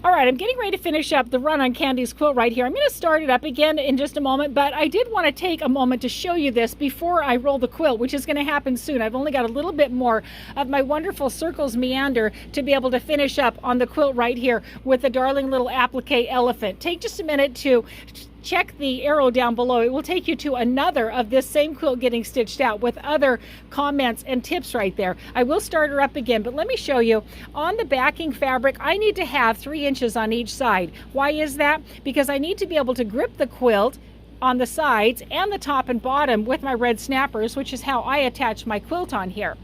All right, I'm getting ready to finish up the run on Candy's quilt right here. I'm going to start it up again in just a moment, but I did want to take a moment to show you this before I roll the quilt, which is going to happen soon. I've only got a little bit more of my wonderful circles meander to be able to finish up on the quilt right here with the darling little applique elephant. Take just a minute to check the arrow down below. It will take you to another of this same quilt getting stitched out with other comments and tips right there. I will start her up again, but let me show you. On the backing fabric, I need to have 3 inches on each side. Why is that? Because I need to be able to grip the quilt on the sides and the top and bottom with my red snappers, which is how I attach my quilt on here.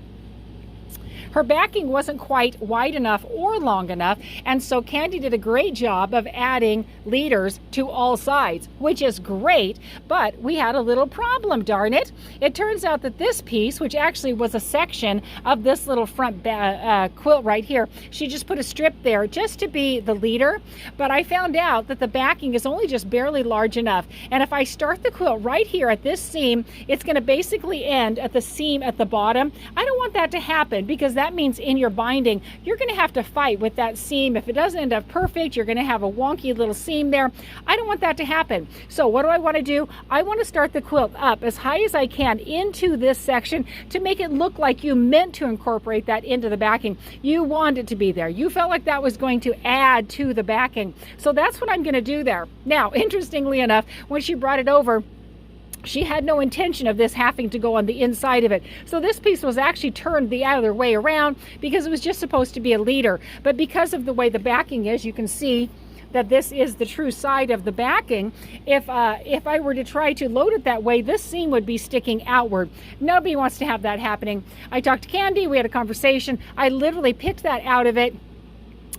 Her backing wasn't quite wide enough or long enough, and so Candi did a great job of adding leaders to all sides, which is great, but we had a little problem, darn it. It turns out that this piece, which actually was a section of this little front quilt right here, she just put a strip there just to be the leader, but I found out that the backing is only just barely large enough, and if I start the quilt right here at this seam, it's going to basically end at the seam at the bottom. I don't want that to happen, because that means in your binding, you're going to have to fight with that seam. If it doesn't end up perfect, you're going to have a wonky little seam there. I don't want that to happen. So what do I want to do? I want to start the quilt up as high as I can into this section to make it look like you meant to incorporate that into the backing. You want it to be there. You felt like that was going to add to the backing. So that's what I'm going to do there. Now, interestingly enough, when she brought it over, she had no intention of this having to go on the inside of it. So this piece was actually turned the other way around because it was just supposed to be a leader. But because of the way the backing is, you can see that this is the true side of the backing. If I were to try to load it that way, this seam would be sticking outward. Nobody wants to have that happening. I talked to Candi, we had a conversation. I literally picked that out of it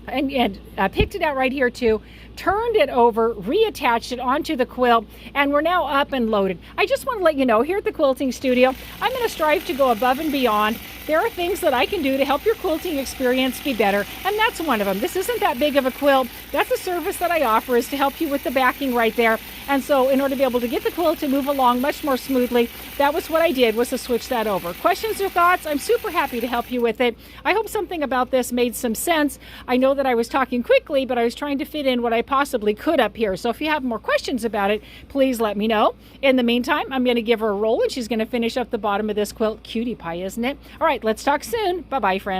and picked it out right here too, turned it over, reattached it onto the quilt, and we're now up and loaded. I just want to let you know, here at the quilting studio, I'm going to strive to go above and beyond. There are things that I can do to help your quilting experience be better, and that's one of them. This isn't that big of a quilt. That's a service that I offer, is to help you with the backing right there. And so in order to be able to get the quilt to move along much more smoothly, that was what I did, was to switch that over. Questions or thoughts? I'm super happy to help you with it. I hope something about this made some sense. I know that I was talking quickly, but I was trying to fit in what I possibly could up here. So if you have more questions about it, please let me know. In the meantime, I'm going to give her a roll, and she's going to finish up the bottom of this quilt. Cutie pie, isn't it? All right, let's talk soon. Bye-bye, friends.